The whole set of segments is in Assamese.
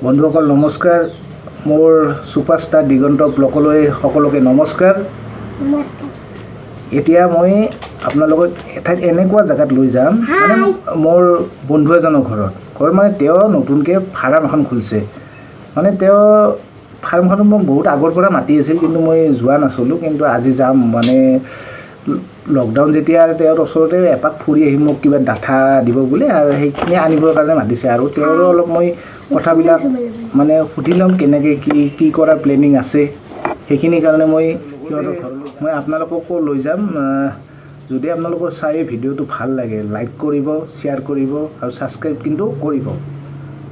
বন্ধুসকল নমস্কাৰ, মোৰ ছুপাৰষ্টাৰ দিগন্ত ব্লকলৈ সকলোকে নমস্কাৰ। এতিয়া মই আপোনালোকক এঠাইত এনেকুৱা জেগাত লৈ যাম, মানে মোৰ বন্ধু এজনৰ ঘৰত মানে তেওঁ নতুনকৈ ফাৰ্ম এখন খুলিছে। মানে তেওঁ ফাৰ্মখন মোক বহুত আগৰ পৰা মাতি আছিল, কিন্তু মই যোৱা নাছিলোঁ। কিন্তু আজি যাম, মানে লকডাউন যেতিয়া তেওঁৰ ওচৰতে এপাক ফুৰি আহি মোক কিবা ডাঠা দিব বুলি আৰু সেইখিনি আনিবৰ কাৰণে মাতিছে। আৰু তেওঁৰো অলপ মই কথাবিলাক মানে সুধি ল'ম, কেনেকৈ কি কৰাৰ প্লেনিং আছে সেইখিনিৰ কাৰণে মই সিহঁতৰ ঘৰলৈ মই আপোনালোককো লৈ যাম। যদি আপোনালোকৰ চাই ভিডিঅ'টো ভাল লাগে, লাইক কৰিব, শ্বেয়াৰ কৰিব আৰু ছাবস্ক্ৰাইব কিন্তু কৰিব।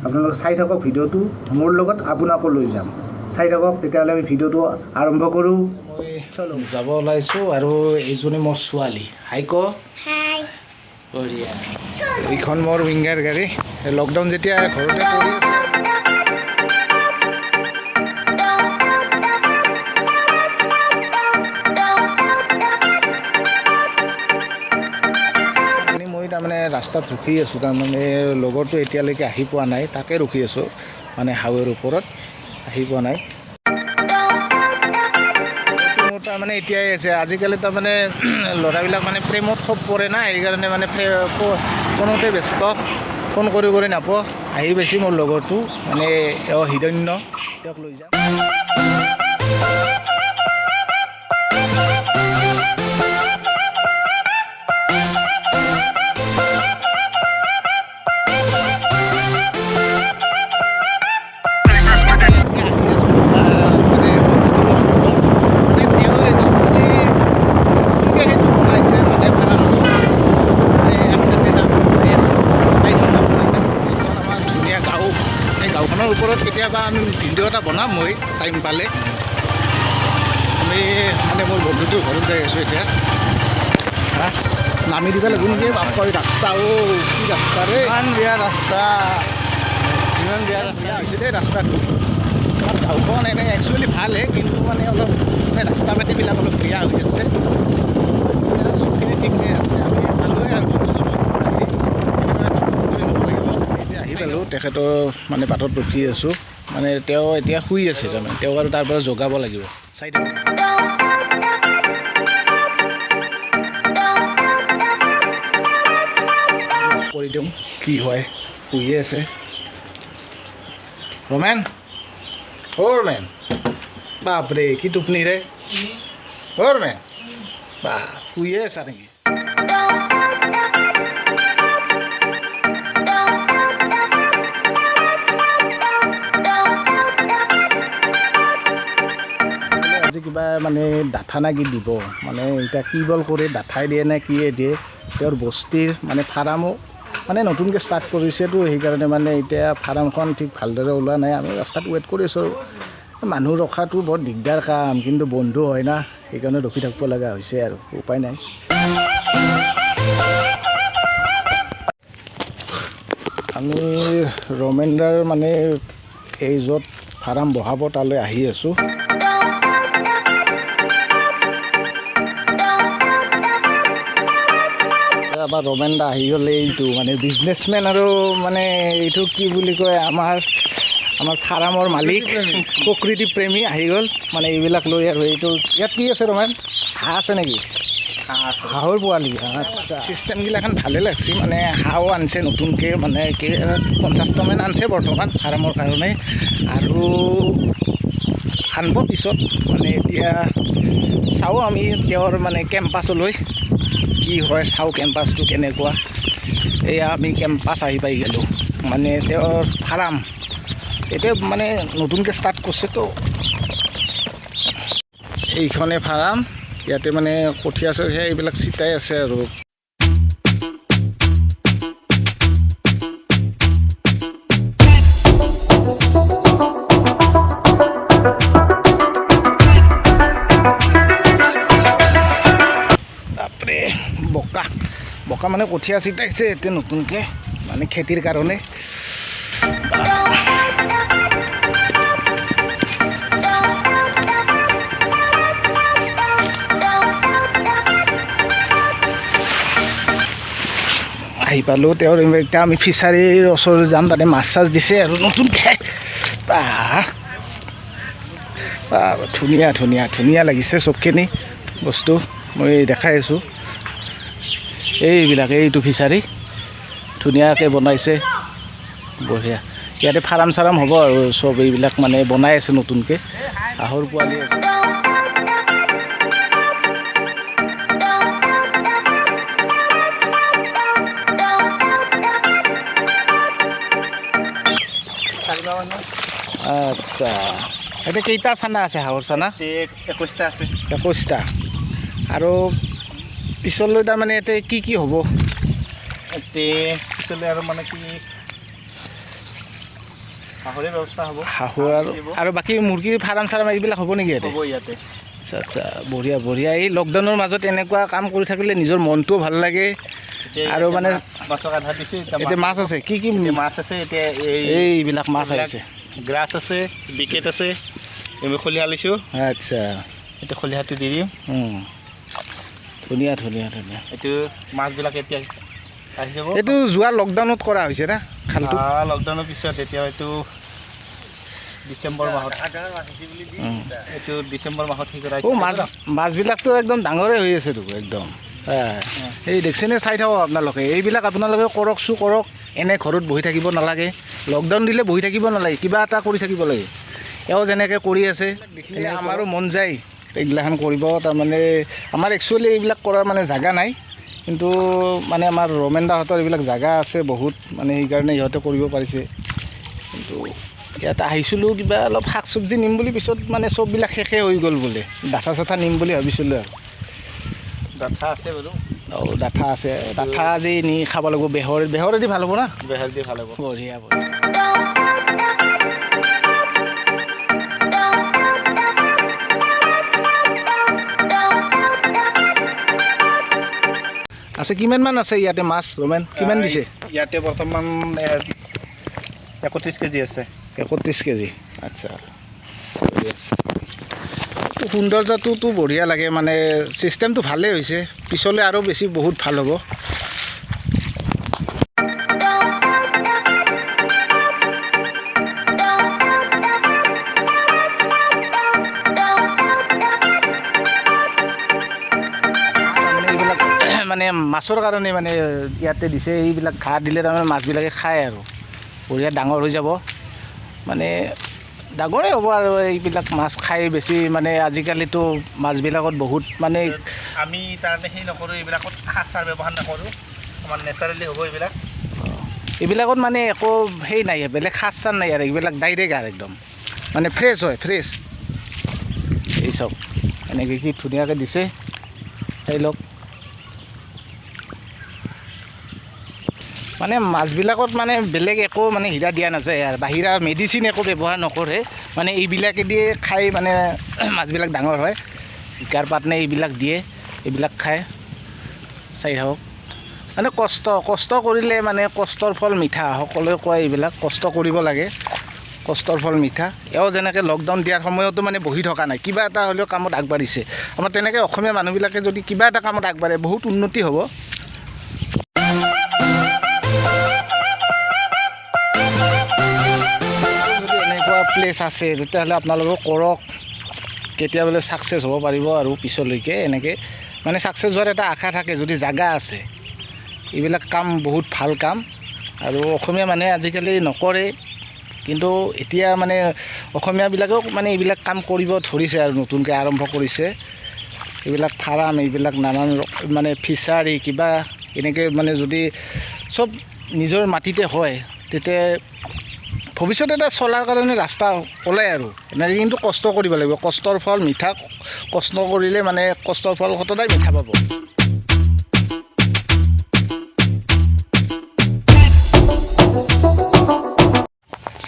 আপোনালোকে চাই থাকক ভিডিঅ'টো, মোৰ লগত আপোনাকো লৈ যাম, চাই থাকক। তেতিয়াহ'লে আমি ভিডিঅ'টো আৰম্ভ কৰোঁ। মই যাব ওলাইছোঁ আৰু এইজনী মোৰ ছোৱালী। হাই ক। বঢ়িয়া। এইখন মোৰ উইংগাৰ গাড়ী। লকডাউন যেতিয়া ঘৰতে পৰি মই তাৰমানে ৰাস্তাত ৰখি আছোঁ। তাৰমানে লগৰটো এতিয়ালৈকে আহি পোৱা নাই, তাকে ৰখি আছোঁ। মানে হাইৱেৰ ওপৰত আহি পোৱা নাই। মোৰ তাৰমানে এতিয়াই আছে। আজিকালি তাৰমানে ল'ৰাবিলাক মানে প্ৰেমত খুব পৰে না, সেইকাৰণে মানে ফোনতে ব্যস্ত, ফোন কৰি নাপাওঁ। আহি পাইছে মোৰ লগৰটো, মানে হিৰণ্য, তেওঁক লৈ যাম। গাঁওখনৰ ওপৰত কেতিয়াবা আমি ভিডিঅ' এটা বনাম মই টাইম পালে। আমি মানে মোৰ বন্ধুটোৰ ঘৰত যাই আছোঁ এতিয়া। নামি দিব লাগিব নেকি বাপকৈ ৰাস্তা? কি ৰাস্তা ৰে, ইমান বেয়া ৰাস্তা, ইমান বেয়া ৰাস্তা হৈছে দেই ৰাস্তাটো। আমাৰ গাঁওখন এনেই একচুৱেলি ভালহে, কিন্তু মানে অলপ ৰাস্তা পাতিবিলাক অলপ বেয়া হৈ আছে। চবখিনি ঠিকেই আছে, আমি ভালোৱে আৰু আহি পালোঁ। তেখেতৰ মানে বাটত ৰখি আছোঁ। মানে তেওঁ এতিয়া শুই আছে, তাৰমানে তেওঁক আৰু তাৰ পৰা জগাব লাগিব। চাই থাকক কৰি দিওঁ কি হয়। শুইয়ে আছে। ৰমেন, ৰমেন, বাপৰে কি টোপনি ৰে। ৰমেন, বা শুইয়ে আছা নেকি? আজি কিবা মানে ডাঠা না কি দিব, মানে এতিয়া কি বল কৰি ডাঠাই দিয়ে নে কিয়ে দিয়ে। তেওঁৰ বস্তিৰ মানে ফাৰ্মো মানে নতুনকৈ ষ্টাৰ্ট কৰিছেতো, সেইকাৰণে মানে এতিয়া ফাৰ্মখন ঠিক ভালদৰে ওলোৱা নাই। আমি ৰাস্তাত ৱেইট কৰি আছোঁ। মানুহ ৰখাটো বৰ দিগদাৰ কাম, কিন্তু বন্ধু হয় না, সেইকাৰণে ৰখি থাকিব লগা হৈছে আৰু উপায় নাই। আমি ৰমেন্দাৰ মানে এই য'ত ফাৰ্ম বহাব তালৈ আহি আছোঁ। আমাৰ ৰমেন্দা আহি গ'লে এইটো মানে বিজনেছমেন আৰু মানে এইটো কি বুলি কয়, আমাৰ ফাৰ্মৰ মালিক, প্ৰকৃতি প্ৰেমী আহি গ'ল। মানে এইবিলাক লৈ আৰু এইটো ইয়াত কি আছে ৰমেন? হাঁহ আছে নেকি? হাঁহৰ পোৱালি। আচ্ছা, চিষ্টেমগিলাখন ভালে লাগছে। মানে হাঁহো আনিছে নতুনকৈ, মানে 50টামান আনিছে বৰ্তমান ফাৰ্মৰ কাৰণে, আৰু আনিব পিছত। মানে এতিয়া চাওঁ আমি তেওঁৰ মানে কেম্পাছলৈ কি হয়, চাওঁ কেম্পাছটো কেনেকুৱা। এয়া আমি কেম্পাছ আহি পাই গ'লোঁ। মানে তেওঁৰ ফাৰ্ম এতিয়া মানে নতুনকৈ ষ্টাৰ্ট কৰিছেতো, এইখনে ফাৰ্ম। ইয়াতে মানে কঠীয়া চঠীয়া এইবিলাক চিটাই আছে আৰু। বাপৰে বোকা বোকা মানে কঠীয়া চিটাইছে এতিয়া নতুনকৈ, মানে খেতিৰ কাৰণে। আহি পালোঁ তেওঁৰ এতিয়া আমি ফিচাৰীৰ ওচৰত যাম তাতে মাছ চাছ দিছে আৰু নতুনকৈ ধুনীয়া ধুনীয়া ধুনীয়া লাগিছে চবখিনি বস্তু মই দেখাই আছোঁ এইবিলাক এইটো ফিচাৰী ধুনীয়াকৈ বনাইছে বঢ়িয়া ইয়াতে ফাৰ্ম চাৰাম হ'ব আৰু চব এইবিলাক মানে বনাই আছে নতুনকৈ হাঁহৰ পোৱালি আছে আচ্ছা এতিয়া কেইটা চানা আছে হাঁহৰ চানা 21টা আছে 21টা আৰু পিছলৈ তাৰমানে ইয়াতে কি কি হ'ব পিছলৈ আৰু মানে কি হাঁহৰে ব্যৱস্থা হ'ব হাঁহৰ আৰু বাকী মুৰ্গীৰ ফাৰ্ম চাৰ্ম এইবিলাক হ'ব নেকি ইয়াতে হ'ব ইয়াতে আচ্ছা আচ্ছা বঢ়িয়া বঢ়িয়া এই লকডাউনৰ মাজত এনেকুৱা কাম কৰি থাকিলে নিজৰ মনটোও ভাল লাগে আৰু মানে মাছক আধা দিছোঁ এতিয়া মাছ আছে কি কি মাছ আছে এতিয়া এইবিলাক মাছ আহিছে গ্ৰাছ আছে বিকেট আছে আমি খলিহা লৈছোঁ আচ্ছা এতিয়া খলিহাটো দি দিম ধুনীয়া ধুনীয়া ধুনীয়া এইটো মাছবিলাক এতিয়া আহি যাব এইটো যোৱা লকডাউনত কৰা হৈছে না খালটো লকডাউনৰ পিছত এতিয়া এইটো ডিচেম্বৰ মাহত এইটো ডিচেম্বৰ মাহত ঠিক কৰা মাছবিলাকতো একদম ডাঙৰে হৈ আছেতো একদম এই দেখছেনে চাই থাকক আপোনালোকে এইবিলাক আপোনালোকে কৰকচোন কৰক এনে ঘৰত বহি থাকিব নালাগে লকডাউন দিলে বহি থাকিব নালাগে কিবা এটা কৰি থাকিব লাগে এওঁ যেনেকৈ কৰি আছে দেখিলে আমাৰো মন যায় এইগিলাখান কৰিব তাৰমানে আমাৰ একচুৱেলি এইবিলাক কৰাৰ মানে জাগা নাই কিন্তু মানে আমাৰ ৰমেনদাহঁতৰ এইবিলাক জাগা আছে বহুত মানে সেইকাৰণে ইহঁতে কৰিব পাৰিছে কিন্তু ইয়াত আহিছিলোঁ কিবা অলপ শাক চব্জি নিম বুলি পিছত মানে চববিলাক শেষে হৈ গ'ল বোলে ডাঠা চাঠা নিম বুলি ভাবিছিলোঁ আৰু ডাঠা আছে বাৰু ডাঠা আছে ডাঠা আজি নি খাব লাগিব বেহৰেদি ভাল হ'ব না বেহৰেদি ভাল হ'ব বঢ়িয়া বঢ়িয়া আছে কিমানমান আছে ইয়াতে মাছ ৰমেন কিমান দিছে ইয়াতে বৰ্তমান 31 কেজি আছে 31 কেজি আচ্ছা সৌন্দৰ্যটোতো বঢ়িয়া লাগে মানে চিষ্টেমটো ভালেই হৈছে পিছলৈ আৰু বেছি বহুত ভাল হ'ব মানে মাছৰ কাৰণে মানে ইয়াতে দিছে এইবিলাক ঘাঁহ দিলে তাৰমানে মাছবিলাকে খায় আৰু বঢ়িয়া ডাঙৰ হৈ যাব মানে ডাঙৰে হ'ব আৰু এইবিলাক মাছ খাই বেছি মানে আজিকালিতো মাছবিলাকত বহুত মানে আমি তাৰমানে সেই নকৰোঁ এইবিলাকত সাৰ চাৰ ব্যৱহাৰ নকৰোঁ আমাৰ নেচাৰেলি হ'ব এইবিলাকত মানে একো সেই নাই বেলেগ সাৰ চাৰ নাই আৰু এইবিলাক ডাইৰেক্ট আৰু একদম মানে ফ্ৰেছ হয় ফ্ৰেছ এই চব এনেকৈ কি ধুনীয়াকৈ দিছে চাই লওক মানে মাছবিলাকত মানে বেলেগ একো মানে হীৰা দিয়া নাযায় আৰু বাহিৰা মেডিচিন একো ব্যৱহাৰ নকৰে মানে এইবিলাকে দিয়ে খাই মানে মাছবিলাক ডাঙৰ হয় শিকাৰ পাতনে এইবিলাক দিয়ে এইবিলাক খায় চাই হওক মানে কষ্ট কৰিলে মানে কষ্টৰ ফল মিঠা সকলোৱে কয় এইবিলাক কষ্ট কৰিব লাগে কষ্টৰ ফল মিঠা এওঁ যেনেকৈ লকডাউন দিয়াৰ সময়তো মানে বহি থকা নাই কিবা এটা হ'লেও কামত আগবাঢ়িছে আমাৰ তেনেকৈ অসমীয়া মানুহবিলাকে যদি কিবা এটা কামত আগবাঢ়ে বহুত উন্নতি হ'ব প্লেচ আছে তেতিয়াহ'লে আপোনালোকে কৰক কেতিয়া বোলে ছাকচেছ হ'ব পাৰিব আৰু পিছলৈকে এনেকৈ মানে ছাকচেছ হোৱাৰ এটা আশা থাকে যদি জাগা আছে এইবিলাক কাম বহুত ভাল কাম আৰু অসমীয়া মানুহে আজিকালি নকৰে কিন্তু এতিয়া মানে অসমীয়াবিলাকেও মানে এইবিলাক কাম কৰিব ধৰিছে আৰু নতুনকৈ আৰম্ভ কৰিছে এইবিলাক ফাৰ্ম এইবিলাক নানান মানে ফিচাৰী কিবা এনেকৈ মানে যদি চব নিজৰ মাটিতে হয় তেতিয়া ভৱিষ্যতে এটা চলাৰ কাৰণে ৰাস্তা ওলায় আৰু এনেকৈ কিন্তু কষ্ট কৰিব লাগিব কষ্টৰ ফল মিঠা কষ্ট কৰিলে মানে কষ্টৰ ফল সদায় মিঠা পাব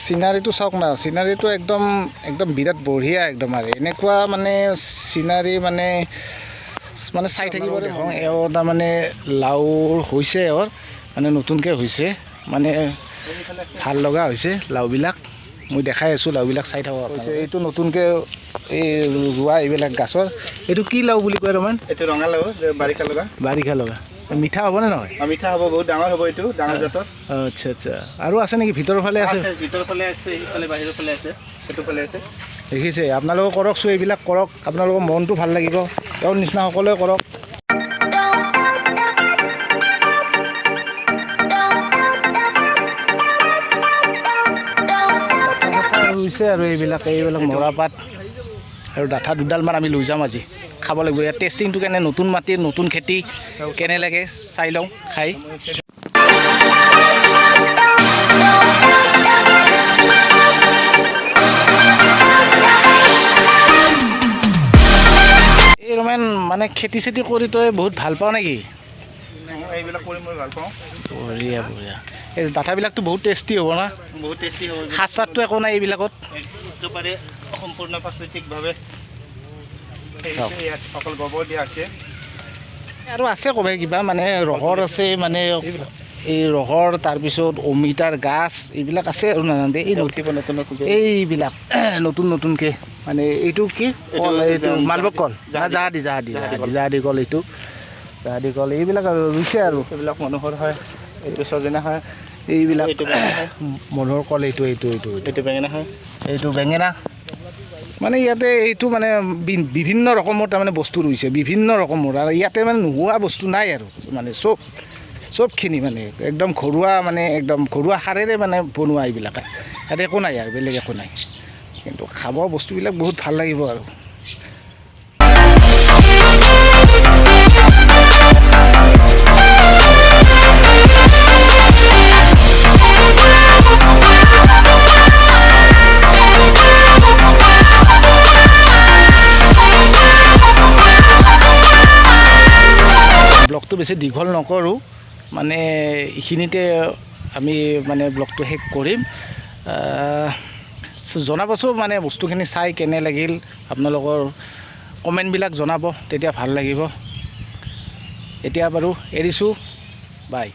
চিনাৰীটো চাওক না চিনাৰীটো একদম বিৰাট বঢ়িয়া একদম আৰু এনেকুৱা মানে চিনাৰী মানে চাই থাকিবলৈ হওঁ এওঁ তাৰমানে লাওৰ হৈছে এওঁৰ মানে নতুনকৈ হৈছে মানে ভাল লগা হৈছে লাওবিলাক মই দেখাই আছোঁ লাওবিলাক চাই থাকক কৈছে এইটো নতুনকৈ এই ৰোৱা এইবিলাক গাছৰ এইটো কি লাও বুলি কয় ৰমান এইটো ৰঙালাও বাৰিষা লগা মিঠা হ'বনে নহয় মিঠা হ'ব বহুত ডাঙৰ হ'ব এইটো ডাঙৰ জাতৰ আচ্ছা আচ্ছা আৰু আছে নেকি ভিতৰৰ ফালে আছে ভিতৰৰ ফালে আছে এইফালে বাহিৰৰ ফালে আছে সেইটো ফালে আছে দেখিছে আপোনালোকে কৰকচোন এইবিলাক কৰক আপোনালোকৰ মনটো ভাল লাগিব তেওঁৰ নিচিনা সকলোৱে কৰক ৰুইছে আৰু এইবিলাক মৰাপাত আৰু ডাঠা দুডালমান আমি লৈ যাম আজি খাব লাগিব ইয়াত টেষ্টিংটো কেনে নতুন মাটিৰ নতুন খেতি কেনে লাগে চাই লওঁ খাই এই ৰমেন মানে খেতি চেতি কৰি তই বহুত ভাল পাওঁ নেকি এইবিলাক কৰি মই ভাল পাওঁ বঢ়িয়া বঢ়িয়া এই ডাঠাবিলাকতো বহুত টেষ্টি হ'ব না বহুত টেষ্টি হ'ব সাৰ চাৰটো একো নাই এইবিলাকত একেবাৰে সম্পূৰ্ণ প্ৰাকৃতিকভাৱে ইয়াত অকল গোবৰ দিয়া আছে আৰু আছে ক'বাই কিবা মানে ৰহৰ আছে মানে এই ৰহৰ তাৰপিছত অমিতাৰ গাছ এইবিলাক আছে আৰু নাজানে এই এইবিলাক নতুন নতুনকৈ মানে এইটো কি কল এইটো মালভোগ কল জাহাদী কল এইটো জাহাদী কল এইবিলাক আৰু ৰুইছে আৰু এইবিলাক মানুহৰ হয় এইটো ছজনা হয় এইবিলাক মনোহৰ কল এইটো বেঙেনা হয় এইটো বেঙেনা মানে ইয়াতে এইটো মানে বিভিন্ন ৰকমৰ তাৰমানে বস্তু ৰুইছে বিভিন্ন ৰকমৰ আৰু ইয়াতে মানে নোহোৱা বস্তু নাই আৰু মানে চবখিনি মানে একদম ঘৰুৱা সাৰেৰে মানে বনোৱা এইবিলাক ইয়াতে একো নাই আৰু বেলেগ একো নাই কিন্তু খাব বস্তুবিলাক বহুত ভাল লাগিব আৰু ব্লগটো বেছি দীঘল নকৰোঁ মানে এইখিনিতে আমি মানে ব্লগটো শেষ কৰিম জনাবচোন মানে বস্তুখিনি চাই কেনে লাগিল আপোনালোকৰ কমেণ্টবিলাক জনাব তেতিয়া ভাল লাগিব এতিয়া বাৰু এৰিছোঁ বাই